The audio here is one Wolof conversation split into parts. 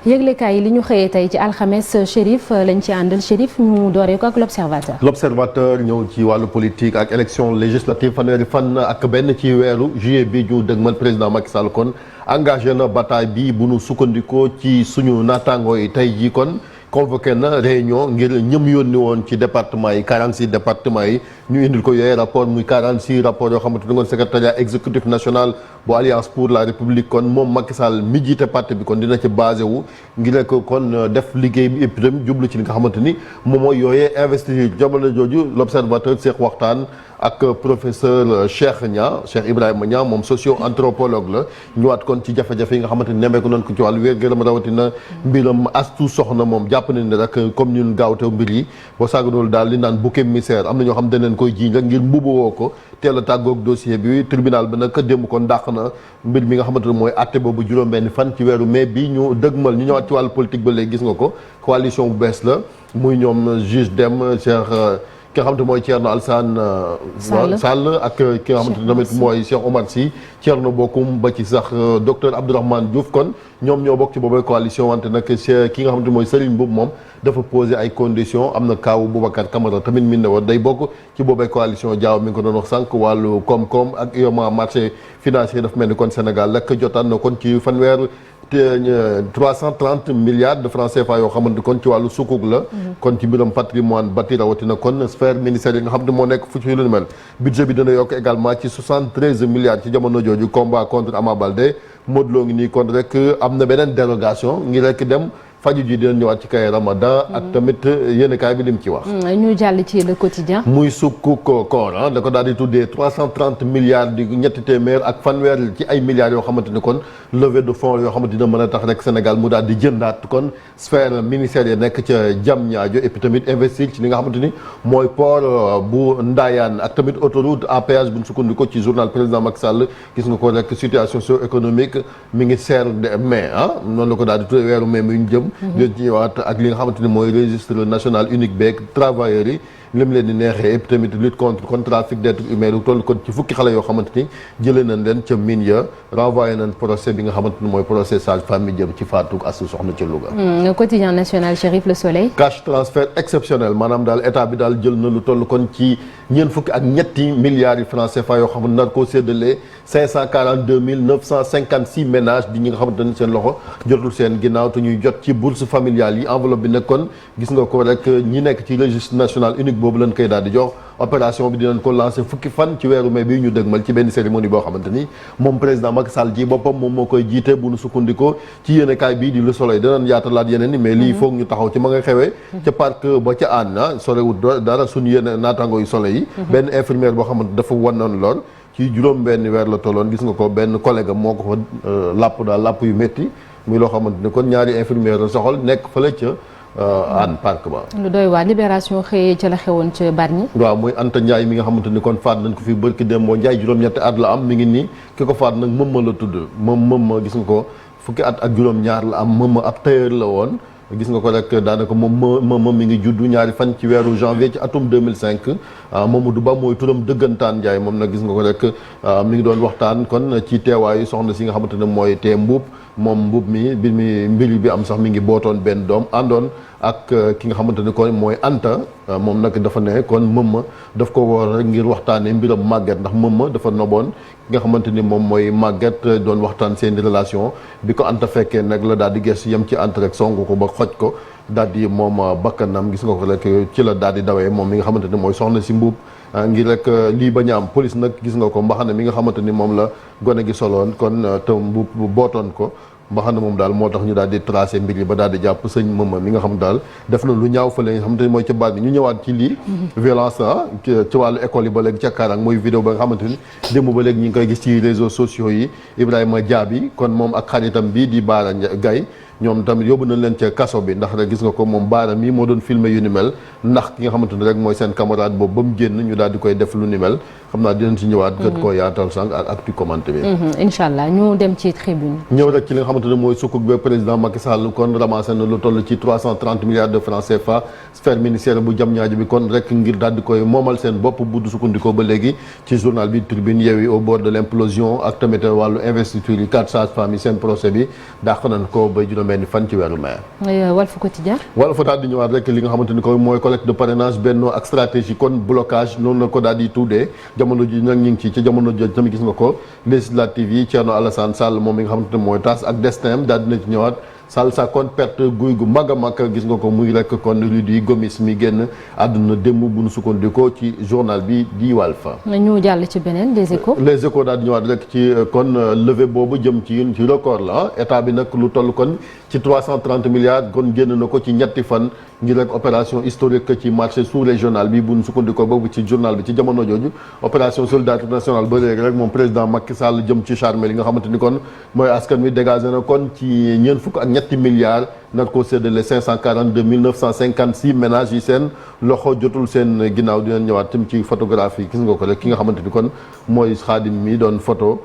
yëglekaay yi li ñu xëyee tey ci alxames Chérif lañ ci àndal Chérif ñu dooree ko ak l'observateur. l'observateur ñëw ci wàllu politique ak élection législative fanweeri fan ak benn ci weeru juillet bi ñu dëgmal président Macky Sall kon engagé na bataille bi bu nu sukkandikoo ci suñu naataangoo yi tey jii kon. convoqué na réunion ngir ñëm yónni woon ci département yi 46 départements yi ñu indil ko yooyu rapport muy 46 rapport yoo xamante ne ngoon secrétariat exécutif national bu alliance pour la république kon moom Macky Sall mi jiite parti bi kon dina ci basé wu ngir rek kon def liggéey bi et puis jublu ci li nga xamante ni moom mooy yooyee investir jamono jooju l'observateur seeq waxtaan ak professeur Cheikh Ibrahima Niang moom socio anthropologue la ñëwaat kon ci jafe-jafe yi nga xamante ni nemmeeku nañ ko ci wàllu wér-gu-yaram rawatina mbiram astu soxna moom jàpp nañ ne rek comme ñun gaawtew mbir yi boo saagandoolu daal li naan bouc émissaire am na ñoo xam dañ koy jiiñ rek ngir mbubboo ko teel a tàggoog dossier bi tribunal bi nag démb kon dàq na mbir mi nga xamante ne mooy àtte boobu juróom-benn fan ci weeru mai bi ñu dëgmal ñu ñëwaat ci wàllu politique ba léegi gis nga ko coalition bu bees la muy ñoom juge Dème Cheikh ki nga xamante mooy Thierno Alassane Sall ak ki nga xamante tamit mooy Cheikh Omar Sy Thierno Bocoum ba ci sax docteur Abdourahmane Diouf kon ñoom ñoo bokk ci boobee coalition wante nag ki nga xamante mooy Serigne Mboup moom dafa poser ay conditions am na kaawu Boubacar Camara tamit min ne woon day bokk ci boobee coalition Diaw mi ngi ko doon wax sànq wàllu koom-koom ak UEMOA marché financier dafa mel ni kon Sénégal rek jotaan na kon ci fanweer 330 milliards de francs CFA yoo xamante kon ci wàllu sukuk la kon ci mbiram patrimoine bâti rawatina kon sphère ministère yi nga xam ne moo nekk fu ci lu mel budget bi dina yokk également ci 73 milliards ci jamono jooju combat contre Ama Baldé Modou Lo ngi nii kon rek am na beneen dérogation ngi rek dem faju ji dina ñëwaat ci kay Ramadan ak tamit yéen kaay bi lim ci wax. ñu jàll ci le quotidien. muy sukku koor da ko daal di tuddee 330 milliards di ñetti téeméer ak fanweer ci ay milliards yoo xamante ni kon levée de fonds yoo xamante dina mën a tax rek Sénégal mu daal di jëndaat kon sphère ministérielle nekk ca Diamniadio et puis tamit investir ci li nga xamante ni mooy port bu Ndayane ak tamit autoroute à péage bu ñu sukkandiku ci journal président Macky Sall gis nga ko rek situation socio-économique mi ngi seer de mai noonu la ko daal di tuddee weeru mai mi ñu jëm. dinañ ci ñëwaat ak li nga xamante ni mooy registre national unique beeg travailleurs yi lim leen di neexee et tamit lutte contre trafic d'êtres humains lu toll kon ci fukki xale yoo xamante ni jëlee nañ leen ca mine ya renvoyé nañ procès bi nga xamante ni mooy procès sage-femme mi jëm ci faatu Astou Sokhna ca Louga. quotidien national Chérif Le Soleil. cash transfert exceptionnel maanaam daal état bi daal jël na lu toll kon ci ñeent fukki ak ñetti milliards yi francs CFA yoo xam ne nar koo séddalee 542 956 ménages di ñi nga xamante ni seen loxo jotul seen ginnaaw te ñuy jot ci bourse familiale yi enveloppe bi nag kon gis nga ko rek ñi nekk ci registre national unique boobu lañ koy daal di jox opération bi dinañ ko lancé fukki fan ci weeru mai bi ñu dëgmal ci benn cérémonie boo xamante ni moom président Macky Sall ji boppam moom moo koy jiite bu nu sukkandikoo ci yéenekaay bii di Le Soleil danañ yaatalaat yeneen ni mais lii foog ñu taxaw ci ma nga xewee ca parc ba ca ànd sorewut dara suñu yéen naataangoo yu Soleil yi benn infirmière boo xamante dafa wannoon lor ci juróom benn weer la tolloon gis nga ko benn collègue moo ko fa làpp yu métti muy loo xamante ni kon ñaari infirmière la soxal nekk fële ca an parc ba lu doy waa libération xëyee ca la xewoon ca Bargny. waaw muy Anta Ndiaye mi nga xamante ni kon faat nañ ko fi bërki dem boo Ndiaye juróom-ñetti at la am mi ngi nii ki ko faat nag Mëmma la tudd Mëmma gis nga ko fukki at ak juróom-ñaar la am Mëmma ab tailleur la woon gis nga ko rek daanaka moom mi ngi juddu ñaari fan ci weeru janvier ci atum 2005 Mamadou Ba mooy turam dëggantaan Ndiaye moom nag gis nga ko rek mi ngi doon waxtaan kon ci teewaayu soxna si nga xamante ne mooy tee mbuub moom mbuub mi mbir bi am sax mi ngi bootoon benn doom àndoon ak ki nga xamante ne kon mooy Anta moom nag dafa ne kon Mëmma daf ko war rek ngir waxtaanee mbiram màgget ndax Mëmma dafa noboon ki nga xamante ni moom mooy màgget doon waxtaan seen relation bi ko Anta fekkee nag la daal di gëstu yem ci Anta rek songu ko ba xoj ko daal di moom bakkanam gis nga ko rek ci la daal di dawee moom mi nga xamante ni mooy soxna si mbuub ngir rek lii bañ a am police nag gis nga ko mbaxane mi nga xamante ni moom la gone gi soloon kon te mbuub bootoon ko mbaxana moom daal moo tax ñu daal di tracé mbir yi ba daal di jàpp sëñ Mëmma mi nga xam daal def na lu ñaaw fële nga xamante ni mooy ca baat bi ñu ñëwaat ci lii violence ci wàllu école yi ba léegi ca Karang mooy vidéo ba nga xamante ni démb ba léegi ñu ngi koy gis ci réseaux sociaux yi Ibrahima Diaby kon moom ak xaritam bi di Baara Gaye ñoom tamit yóbbu nañ leen ca kaso bi ndax rek gis nga ko moom Baara mii moo doon filmé yu ni mel ndax ki nga xamante ni rek mooy seen camarade boobu ba mu génn ñu daal di koy def lu ni mel xam naa dinañ ci ñëwaat gën koo yaatal sànq ak actu commenté bi incha allah ñu dem ci tribune ñëw rek ci li nga xamante ne mooy sukuk ba président Macky Sall kon ramassé na lu toll ci 330 milliards de francs CFA sphère ministère bu Diamniadio bi kon rek ngir daal di koy moomal seen bopp bu du sukkandikoo ba léegi ci journal bi tribune Yewwi au bord de l'implosion ak tamit wàllu investiture yi 4 sages-femmes yi seen procès bi dàq nañ ko ba juróom juróom-benni fan ci weeru mai. Walf Quotidien. Walf daal di ñëwaat rek li nga xamante ni ko mooy collecte de parrainage Benno ak stratégie kon blocage noonu la ko daal di tuddee jamono ji nag ñu ngi ci jamono jooju tamit gis nga ko législative yi Thierno Alassane Sall moom mi nga xamante ne mooy tas ak destin daal dina ci ñëwaat. Sall sa kon perte guy gu mag a mag gis nga ko muy rek kon Rudy Gomis mi génn àdduna démb bu nu sukkandikoo ci journal bi di Walf. ñu jàll ci beneen Les Échos. Les Échos daal di ñëwaat rek ci kon levée boobu jëm ci record la état bi nag lu toll kon ci 330 milliards kon génn na ko ci ñetti fan ngir rek opération historique ci marché sous régional bi bu nu sukkandikoo boobu ci journal bi ci jamono jooju opération solidarité nationale ba léegi rek moom président Macky Sall jëm ci charme li nga xamante ni kon mooy askan wi dégagé na kon ci ñeent fukk ak ñetti milliards nar ko séddale 542 956 ménages yi seen loxo jotul seen ginnaaw dinañ ñëwaat tam ci photographie gis nga ko rek ki nga xamante ni kon mooy Xaadim mi doon photo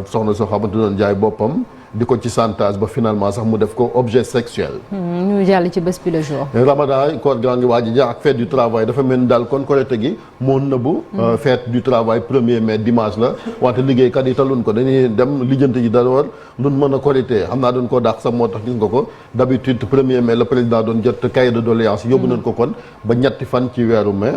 soxna soo xamante doon jaay boppam di ko ci chantage ba finalement sax mu def ko objet sexuel. ñu jàll ci bés bi le jour. Ramadan koor gaa ngi waaj a jeex ak fête du travail dafa mel ni daal kon Korité gi moo nëbbu. fête du travail 1er mai dimanche la wante liggéeykat yi talun ko dañuy dem lijjanti ji dara war luñ mën a Korité xam naa doon koo dàq sax moo tax gis nga ko d'habitude 1er mai le président doon jot cahier de doléance yóbbu nañ ko kon ba ñetti fan ci weeru mai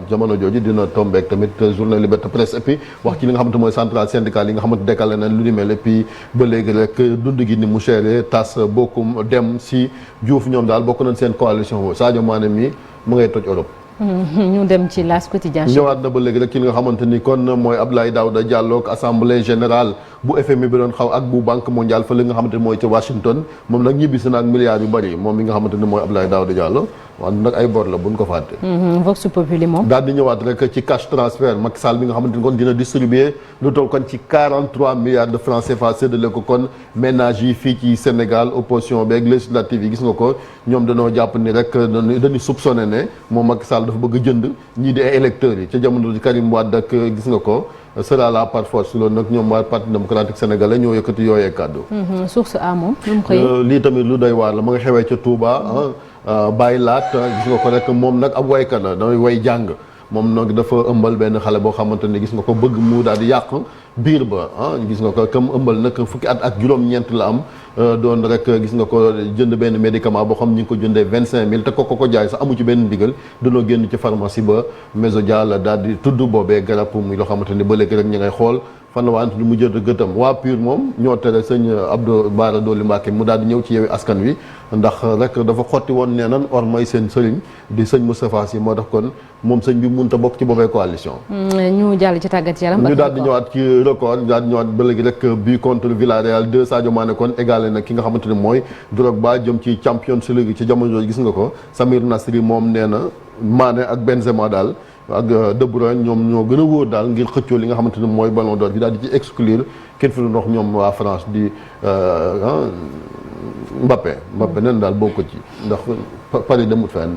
jamono jooju dina tombeek tamit journée liberté presse et puis wax ci li nga xamante mooy centrale syndicale yi nga xamante décalé nañ lu ni mel et puis ba léegi rek dund gi ni mu chéré tas bokkum dem si Diouf ñoom daal bokk nañ seen coalition boobu Sadio Mané mi mu ngay toj Europe. ñu dem ci L'As Quotidien. ñëwaat na ba léegi rek ki nga xamante ni kon mooy Abdoulaye Daouda Diallo ak assemblée générale bu FMI bi doon xaw ak bu banque mondiale fa li nga xamante ni mooy ca Washington moom nag ñibbisi na ak milliards yu bari moom mi nga xamante ni mooy Abdoulaye Daouda Diallo waaw nag ay bor la buñ ko fàtte. Vox Populi moom. daal di ñëwaat rek ci cash transfert Macky Sall bi nga xamante ni kon dina distribuer lu toll kon ci 43 milliards de francs CFA séddale ko kon ménages yi fii ci Sénégal opposition beeg législative yi gis nga ko ñoom dañoo jàpp ni rek dañuy soupçonné ne moom Macky Sall dafa bëgg jënd ñii di ay électeurs yi ca jamono ji Karim Wade ak gis nga ko sera là par force loolu nag ñoom waa parti démocratique sénégalais ñoo yëkkati yooyee kàddu. Source A moom lu mu xëyee. lii tamit lu doy waar la ma nga xewee ca Touba bàyyi laat gis nga ko rek moom nag ab waykat la damay way jàng moom nag dafa ëmbal benn xale boo xamante ne gis nga ko bëgg mu daal di yàq biir ba gis nga ko comme ëmbal nag fukki at ak juróom-ñeent la am doon rek gis nga ko jënd benn médicament boo xam ñi ngi ko jëndee 25000 te ko jaay sax amu ci benn ndigal dañoo génn ci pharmacie ba Mesodia la daal di tudd boobee garab muy loo xamante ni ba léegi rek ñi ngay xool fan la wante mu jënd gëtam waa PUR moom ñoo tere sëñ Abdou Bara Dolly Mbacké mu daal di ñëw ci Yewwi Askan Wi ndax rek dafa xotti woon nee nan or may seen sëriñ di sëñ Moustapha Sy moo tax kon moom sëñ bi mënut a bokk ci boobee coalition. ñu jàll ci tàggat yaram. ñu daal di ñëwaat ci record daal di ñëwaat ba léegi rek but contre Villarreal 2 Sadio Mané kon égalé na ki nga xamante ne mooy Drogba jëm ci Champions League ci jamono jooju gis nga ko Samir Nasri moom nee na Mané ak Benzema daal. ak De Bruyne ñoom ñoo gën a wóor daal ngir xëccoo li nga xamante ne mooy ballon d'or bi daal di ci exclure kenn fi ndox ñoom waa France di Mbappé nen daal bokk ci ndax Paris demut fenn.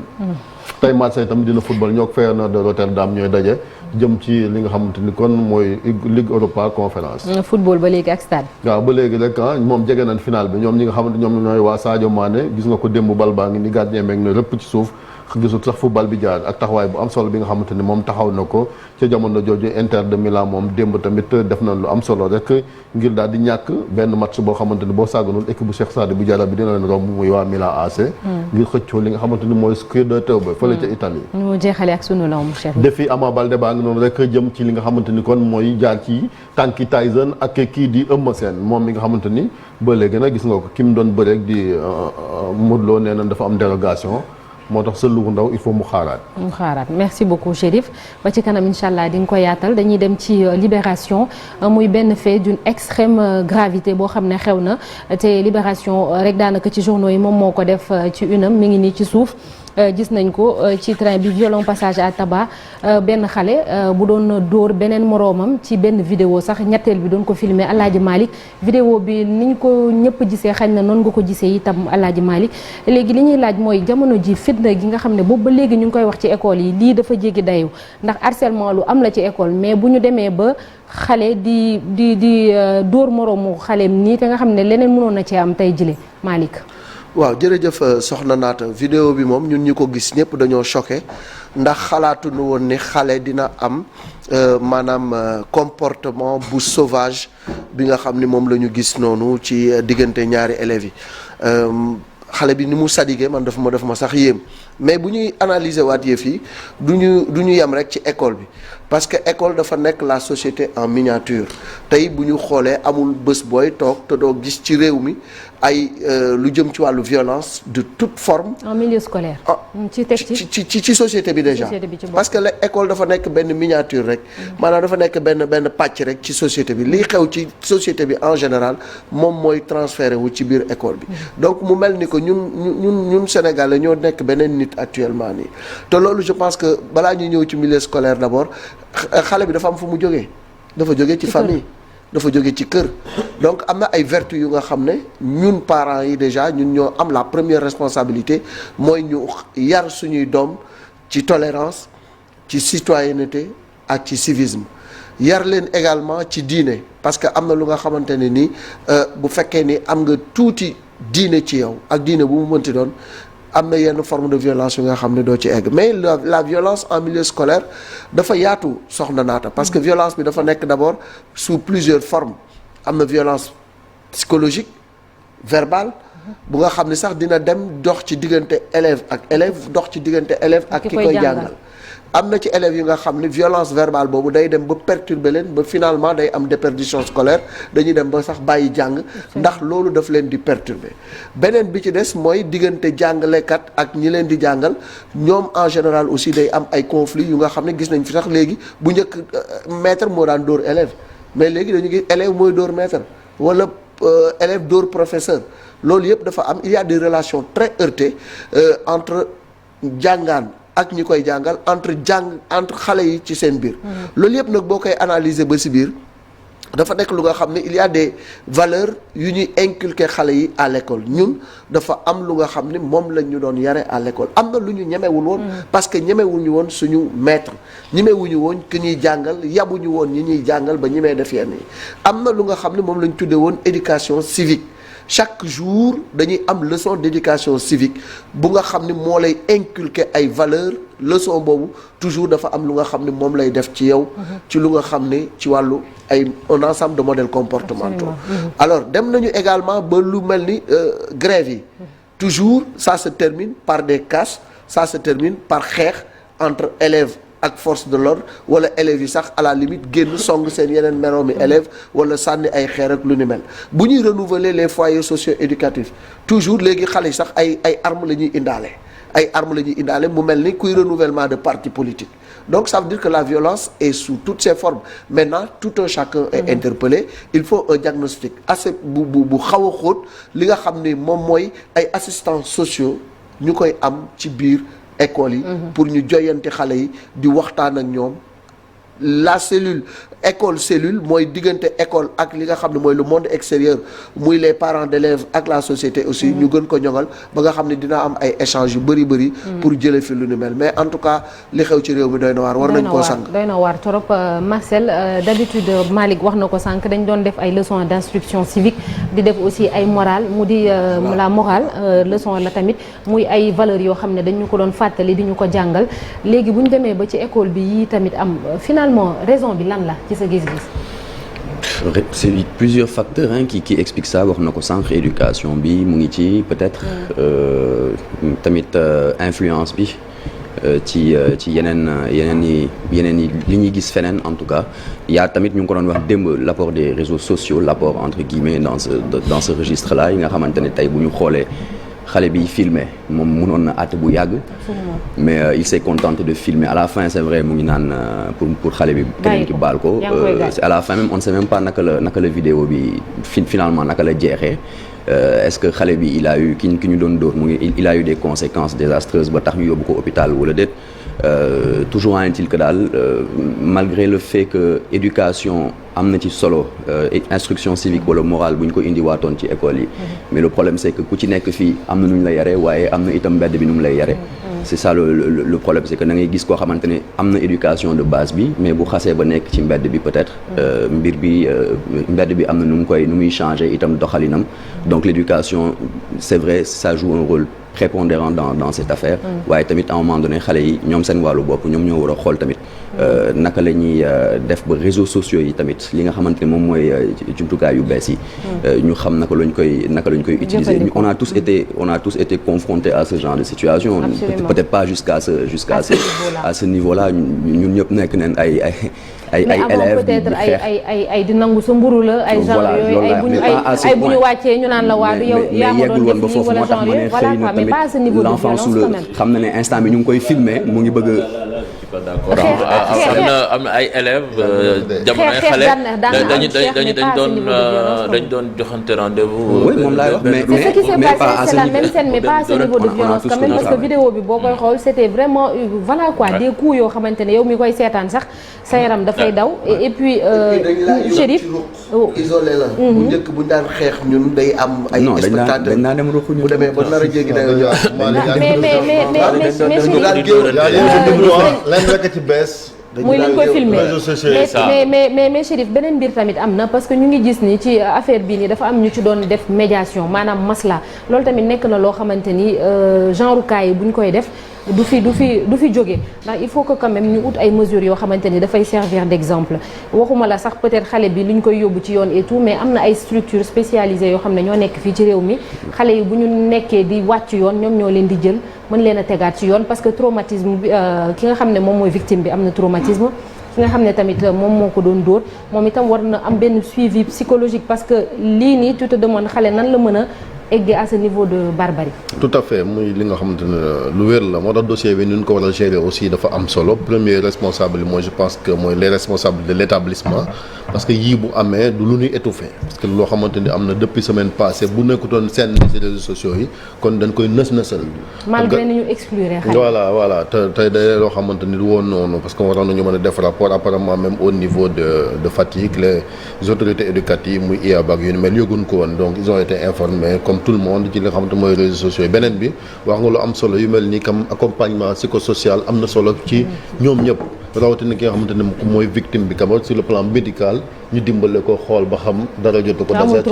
tey Marseille tamit dina football ñoo ko Feyenoord de Rotterdam ñooy daje jëm ci li nga xamante ni kon mooy Ligue Europa Conférence. football ba léegi ak stade. waaw ba léegi rek moom jege nañ final bi ñoom ñi nga xamante ñoom ñooy waa Sadio Mané gis nga ko démb bal baa ngi ni gardien meeg na rëpp ci suuf. gisul sax fu bal bi jaar ak taxawaay bu am solo bi nga xamante ni moom taxaw na ko ca jamono jooju Inter de Milan moom démb tamit def na lu am solo rek ngir daal di ñàkk benn match boo xamante ni boo sàgganul équipe bu Cheikh Sadibou bu Diarra bi dina leen romb muy waa Milan AC. ngir xëccoo li nga xamante ni mooy Scudetto ba fële ca Italie. ñu jeexale ak sunu law mu Cheikh. defi Ama Baldé baa ngi noonu rek jëm ci li nga xamante ni kon mooy jaar ci tànki Tyson ak kii di Eumeu Sène moom mi nga xamante ni ba léegi nag gis nga ko ki mu doon bëreeg di Modou Lo nee na dafa am dérogation. moo tax sa lugu ndaw il faut mu xaaraat. Merci beaucoup Chérif ba ci kanam incha allah di nga ko yaatal dañuy dem ci Libération muy benn fait d'une extrême gravité boo xam ne xew na te Libération rek daanaka ci journaux yi moom moo ko def ci unam mi ngi nii ci suuf. gis nañ ko ci train bi violent passage à tabac benn xale bu doon dóor beneen moroomam ci benn vidéo sax ñetteel bi doon ko filmer Alaaji Malick vidéo bi niñ ko ñëpp gisee xañ na noonu nga ko gisee itam Alaaji Malick léegi li ñuy laaj mooy jamono ji fitna gi nga xam ne boobu ba léegi ñu ngi koy wax ci école yi lii dafa jéggi dayu ndax harcèlement lu am la ci école mais bu ñu demee ba xale di dóor moroomu xaleem nii te nga xam ne leneen mënoon na cee am tey jile Malick. waaw jërëjëf soxna Naata vidéo bi moom ñun ñi ko gis ñëpp dañoo choqué ndax xalaatuñu woon ni xale dina am maanaam comportement bu sauvage bi nga xam ni moom la ñu gis noonu ci diggante ñaari élèves yi xale bi ni mu sadigee man dafa ma sax yéem mais bu ñuy analyser waat yëf yi du ñu yem rek ci école bi parce que école dafa nekk la société en miniature tey bu ñu xoolee amul bés booy toog te doo gis ci réew mi ay lu jëm ci wàllu violence de toute forme. en milieu scolaire. ci société bi déjà parce que l'école dafa nekk benn miniature rek. maanaam dafa nekk benn pàcc rek ci société bi liy xew ci société bi en général moom mooy transféré wu ci biir école bi. donc mu mel ni que ñun Sénégalais ñoo nekk beneen nit actuellement nii te loolu je pense que balaa ñu ñëw ci milieu scolaire d'abord xale bi dafa am fu mu jógee. dafa jógee ci famille. dafa jóge ci kër donc am na ay vertus yu nga xam ne ñun parents yi déjà ñun ñoo am la première responsabilité mooy ñu yar suñuy doom ci tolérance ci citoyenneté ak ci civisme yar leen également ci diine parce que am na lu nga xamante ne ni bu fekkee ni am nga tuuti diine ci yow ak diine bu mu mënti doon am na yenn forme de violence yu nga xam ne doo ci egg mais la violence en milieu scolaire dafa yaatu soxna Naata parce que violence bi dafa nekk d'abord sous plusieurs formes am na violence psychologique verbale bu nga xam ne sax dina dem dox ci diggante élève ak élève dox ci diggante élève ak ki koy jàngal am na ci élèves yu nga xam ne violence verbale boobu day dem ba perturber leen ba finalement day am déperdition scolaire dañuy dem ba sax bàyyi jàng ndax loolu daf leen di perturber beneen bi ci des mooy diggante jàngalekat ak ñi leen di jàngal ñoom en général aussi day am ay conflits yu nga xam ne gis nañ fi sax léegi bu njëkk maître moo daan dóor élève mais léegi dañu gis élève mooy dóor maître wala élève dóor professeur loolu yëpp dafa am il y a des relations très heurtées entre jàngaan ak ñi koy jàngal entre xale yi ci seen biir. loolu yëpp nag boo koy analyser ba ci biir dafa nekk lu nga xam ne il y a des valeurs yu ñuy inculquer xale yi à l'école ñun dafa am lu nga xam ne moom lañ ñu doon yare à l'école am na lu ñu ñemewul woon. parce que ñemewuñu woon suñu maître ñemewuñu woon ki ñuy jàngal yabuñu woon ñi ñuy jàngal ba ñemee def yenn yi am na lu nga xam ne moom lañ tuddee woon éducation civique. chaque jour dañuy am leçon d'éducation civique bu nga xam ni moo lay inculquer ay valeurs leçon boobu toujours dafa am lu nga xam ni moom lay def ci yow. ci lu nga xam ne ci wàllu ay un ensemble de modèles comportementaux. alors dem nañu également ba lu mel ni grève yi. toujours ça se termine par des casses ça se termine par xeex entre élèves. ak force de l'ordre wala élèves yi sax à la limite génn song seen yeneen meroomi élèves wala sànni ay xeer ak lu ni mel bu ñuy renouveler les foyers socio-éducatifs toujours léegi xale yi sax ay armes la ñuy indaale mu mel ni kuy renouvellement de parti politique donc ça veut dire que la violence est sous toutes ses formes maintenant tout un chacun est interpellé il faut un diagnostic assez bu xaw a xóot li nga xam ne moom mooy ay assistants sociaux ñu koy am ci biir école yi pour ñu joyante xale yi di waxtaan ak ñoom la cellule école cellule mooy diggante école ak li nga xam ne mooy le monde extérieur muy les parents d'élèves ak la société aussi ñu gën ko ñoŋal ba nga xam ne dina am ay échanges yu bëri pour jële fi lu ni mel mais en tout cas li xew ci réew mi doy na waar war nañ koo sànq doy na waar trop Marcel d'habitude Malick wax na ko sànq dañ doon def ay leçons d'instruction civique di def aussi ay morale mu di la morale leçon la tamit muy ay valeurs yoo xam ne dañu ko doon fàttali di ñu ko jàngal léegi bu ñu demee ba ci école bi yi tamit am finalement raison bi lan la ci sa gis-gis. C'est plusieurs facteurs qui expliquent ça wax na ko sànq éducation bi mu ngi ci peut-être tamit influence bi ci yeneen yi li ñuy gis feneen en tout cas yaa tamit ñu ngi ko doon wax démb l'apport des réseaux sociaux l'apport entre guillemets dans ce registre là yi nga xamante ne tey bu ñu xoolee xale bi filmé moom mënoon na àtte bu yàgg mais il s'est contenté de filmer à la fin c'est vrai mu ngi naan pour xale bi keneen ki baal ko à la fin même on ne sait même pas naka la vidéo bi finalement naka la jeexee est-ce que xale bi il a eu ki ñu doon dóor mu ngi il a eu des conséquences désastreuses ba tax ñu yóbbu ko hôpital wala déet toujours en est-il que daal malgré le fait que éducation am na ci solo instruction civique wala morale bu ñu ko indiwaatoon ci école yi mais le problème c'est que ku ci nekk fii am na nu ñu la yare waaye am na itam mbedd bi nu mu lay yare c'est ça le problème, c'est que da ngay gis koo xamante ne am na éducation de base bi mais bu xasee ba nekk ci mbedd bi peut-être mbedd bi am na nu muy changer itam doxalinam. Donc l'éducation c'est vrai ça joue un rôle prépondérant dans cette affaire. waaye tamit à un moment donné xale yi ñoom seen wàllu bopp ñoom ñoo war a xool tamit naka la ñuy def ba réseaux sociaux yi tamit li nga xamante ne moom mooy jumtukaay yu bees yi. ñu xam naka lañ koy utiliser. on a tous été confrontés à ce genre de situation. Peut-être pas jusqu'à ce niveau-là ñun ñëpp nekk nañ ay élèves peut-être ay di nangu sa mburu la ay genre yooyu ay bu ñu wàccee ñu naan la waa du yow yaa ma doon def nii wala genre yooyu voilà quoi mais pas à ce niveau de violence quand même. xam na ne instant bi ñu ngi koy filmer mu ngi bëgg d'accord am na ay élèves jamonoy xale dañ doon joxante rendez-vous. oui moom laay wax mais ce qui s'est passé c'est la même scène mais pas à ce niveau de violence quand même parce que vidéo bi boo koy xool c'était vraiment voilà quoi des coups yoo xamante ne yow mi koy seetaan sax sa yaram dafay daw et puis Chérif isolé la bu njëkk bu ñu daan xeex ñun day am ay spectateurs dañ naa dem ruxu ñu bu demee ba nar a jéggi day mais rek ci bees muy li ñu koy filmé mais Chérif beneen mbir tamit am na parce que ñu ngi gis ni ci affaire bii nii dafa am ñu ci doon def médiation maanaam masla loolu tamit nekk na loo xamante ni genre cas yi bu ñu koy def du fi jóge ndax il faut que quand même ñu ut ay mesures yoo xamante ni dafay servir d'exemple waxuma la sax peut-être xale bi lu ñu koy yóbbu ci yoon et tout mais am na ay structures spécialisées yoo xam ne ñoo nekk fii ci réew mi xale yi bu ñu nekkee di wàcc yoon ñoom ñoo leen di jël mën leen a tegaat ci yoon parce que traumatisme bi ki nga xam ne moom mooy victime bi am na traumatisme ki nga xam ne tamit moom moo ko doon dóor moom itam war na am benn suivi psychologique parce que lii nii tu te demandes xale nan la mën a egg à ce niveau de barbarie. tout à fait muy li nga xamante ne lu wér la moo tax dossier bi ni ñu ko war a gérer aussi dafa am solo premier responsable yi mooy je pense que mooy les responsables de l'établissement parce que yii bu amee du lu ñuy étouffer parce que loo xamante ni am na depuis semaine passée bu nekkutoon seen ci réseaux sociaux yi kon dañ koy nës-nësal. malgré ni ñu exclure xale. voilà te day loo xamante ni du woon noonu parce que waroon nañu mën a def rapport apparemment même au niveau de Fatick les autorités éducatives muy IAB ak yu ni mel yëguñ ko woon donc ils ont été informés comme tout le monde ci li nga xamante mooy réseaux sociaux yi beneen bi wax nga lu am solo yu mel ni comme accompagnement psychosocial am na solo ci ñoom ñëpp rawatina ki nga xamante ne mooy victime bi kamar sur le plan médical ñu dimbale ko xool ba xam dara jotu ko dasa ci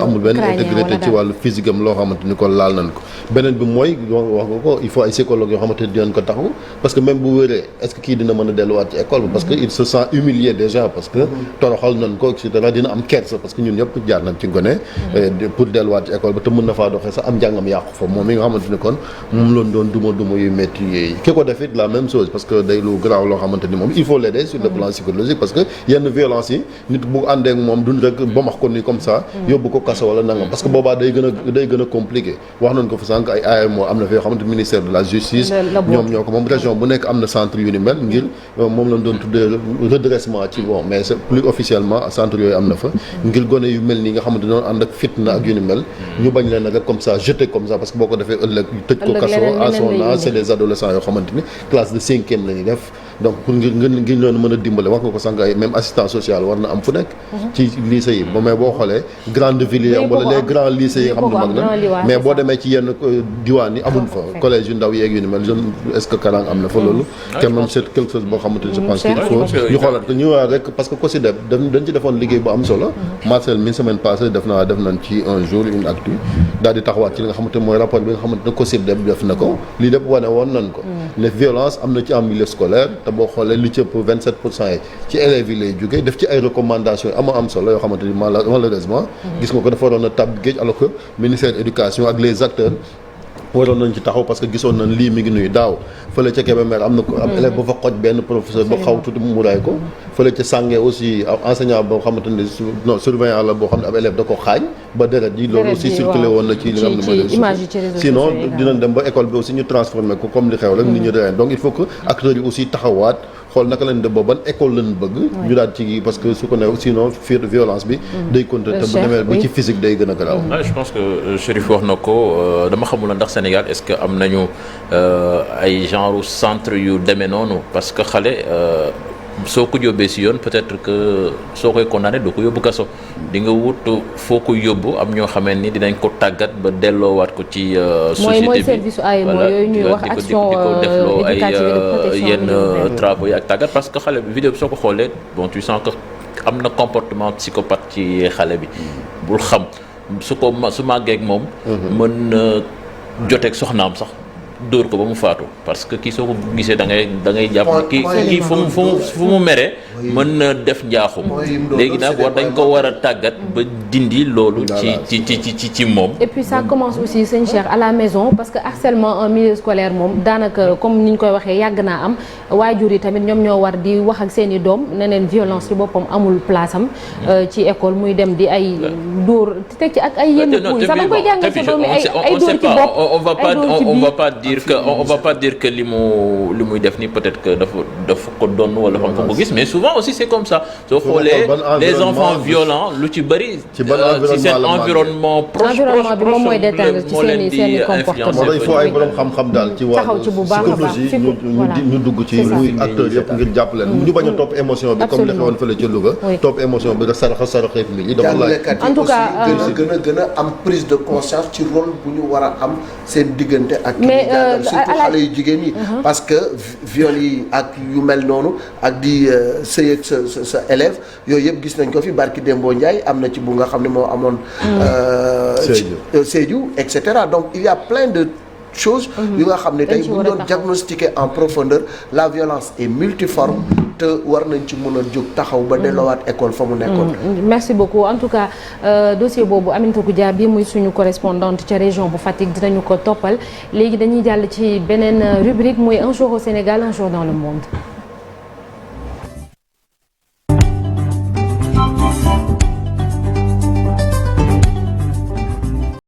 amul benn intégrité ci wàllu physique am loo xamante ni ko laal nañ ko beneen bi mooy wax nga ko il faut ay psychologues yoo xamante ni dinañ ko taxaw parce que même bu wéree est-ce que kii dina mën a delluwaat ci école bi parce que il se sent humilié déjà parce que toroxal nañ ko et cetera dina am kersa parce que ñun ñëpp jaar nañ ci gone pour delluwaat ci école ba te mën na faa doxee sax am njàngam yàqu fa moom mi nga xamante ni kon moom loon doon duma yu métti yi ki ko def it la même chose parce que day lu grave loo xamante ni moom il faut l'aider sur le plan psychologique parce que yenn violence yi nit bu àndee ak moom duñ rek ba max ko ni comme ça yóbbu ko kaso wala nangam parce que boobaa day gën a compliqué wax nañ ko fa sànq ay AMO am na fi yoo xamante ministère de la justice ñoom ñoo ko moom région bu nekk am na centre yu ni mel ngir moom lañ doon tuddee redressement ci bon mais c'est plus officiellement centre yooyu am na fa ngir gone yu mel nii nga xamante doon ànd ak fitna ak yu ni mel ñu bañ leen rek comme ça jeter comme ça parce que boo ko defee ëllëg tëj ko kaso à son âge c'est des adolescents yoo xamante ni classe de 5e la ñuy def donc pour ngir leen mën a dimbale wax nga ko sànq ay même assistant social war na am fu nekk ci lycée yi ba mais boo xoolee grande ville yi am wala les grands lycées yi nga xam ne mag na mais boo demee ci yenn diwaan yi amuñ fa collège yu ndaw yeeg yu ni mel jeune est-ce que Karang am na fa loolu te même c'est quelque chose boo xamante ni je pense qu'il faut ñu xoolaat ko ñu waa rek parce que COSYDEP dañ ci defoon liggéey bu am solo Marcel mi semaine passée def nañ ci un jour une actu daal di taxawaat ci li nga xamante mooy rapport bi nga xamante ne COSYDEP def na ko lii lépp wane woon nañ ko ne violence am na ci en milieu scolaire te boo xoolee li ci ëpp 27% yi ci élèves yi lay jógee def ci ay recommandations yi am solo yoo xamante ni malheureusement gis nga ko dafa waroon a tab géej alors que ministère de l'éducation ak les acteurs waroon nañ ci taxaw parce que gisoon nañ lii mi ngi nuy daaw fële ca Kébémer am na ko am élève ba fa xoj benn professeur ba xaw tuuti mu muraay ko fële ca Sànge aussi enseignant boo xamante ne non surveillant la boo xam ne ab élève da ko xaañ ba deret yi loolu aussi circulé woon na ci li nga xam ne mooy sinon dinañ dem ba école bi aussi ñu transformé ko comme li xew rek nit ñi reen donc il faut que acteurs yi aussi taxawaat xool naka lañ dem ba ban école lañ bëgg ñu daal ci parce que su ko ne sinon fiir de violence bi day continuer te bu demee ba ci physique day gën a garaaw je pense que Chérif wax na ko dama xamul ndax Sénégal est-ce que am nañu ay genre centre yu demee noonu parce que xale soo ko yóbbee si yoon peut-être que soo koy condamné doo ko yóbbu kaso di nga wut foo ko yóbbu am ñoo xamee ni dinañ ko tàggat ba delloowaat ko ci société mooy bi service AEMO yooyu ñuy wax action di ko defloo ay éducative et de protection yenn travaux yi ak tàggat parce que xale bi vidéo bi soo ko xoolee bon tu sens que am na comportement psychopathe ci xale bi bul xam su màggee ak moom mën na joteeg soxnaam sax dóor ko ba mu faatu parce que kii soo ko gisee da ngay jàpp kii fu mu meree mën na def njaaxum léegi nag dañ ko war a tàggat ba dindi loolu ci moom. et puis ça commence aussi sëñ Cheikh à la maison parce que harcèlement en milieu scolaire moom daanaka comme ni ñu koy waxee yàgg naa am waajur yi tamit ñoom ñoo war di wax ak seen i doom ne leen violence ci boppam amul place am ci école muy dem di ay dóor teg ci ak ay yenn kuy sax da nga koy jàngal sa doom ay dóor ci bopp on va pas dire que li muy def ni peut-être que dafa ko doon wala xam ko gis mais souvent aussi c'est comme ça soo xoolee les enfants violents lu ci bëri ci seen environnement proche bi moom mooy déteindre ci seen comportement il faut ay borom xam-xam daal ci wàllu psychologie ñu dugg ci muy acteurs yëpp ngir jàpp leen ñu bañ a topp émotion bi comme li xewoon fële ci Louga topp émotion bi da saraxeef nit ñi dafa laaj en tout cas gën a am prise de conscience ci rôle bu ñu war a am seen diggante ak surtout xale yu jigéen yi parce que viol yi ak yu mel noonu ak di sëy ak sa élève yooyu yëpp gis nañ ko fi barki Dembo Ndiaye am na ci bu nga xam ne moo amoon Sédhiou et cetera donc il y a plein de choses yu nga xam ne tey bu ñu doon diagnostiquer en profondeur la violence est multiforme te war nañ ci mën a jóg taxaw ba delloowaat école fa mu nekkoon. merci beaucoup en tout cas dossier boobu Aminata Goudia bi muy suñu correspondante ca région bu Fatick dinañu ko toppal léegi dañuy jàll ci beneen rubrique muy un jour au Sénégal un jour dans le monde.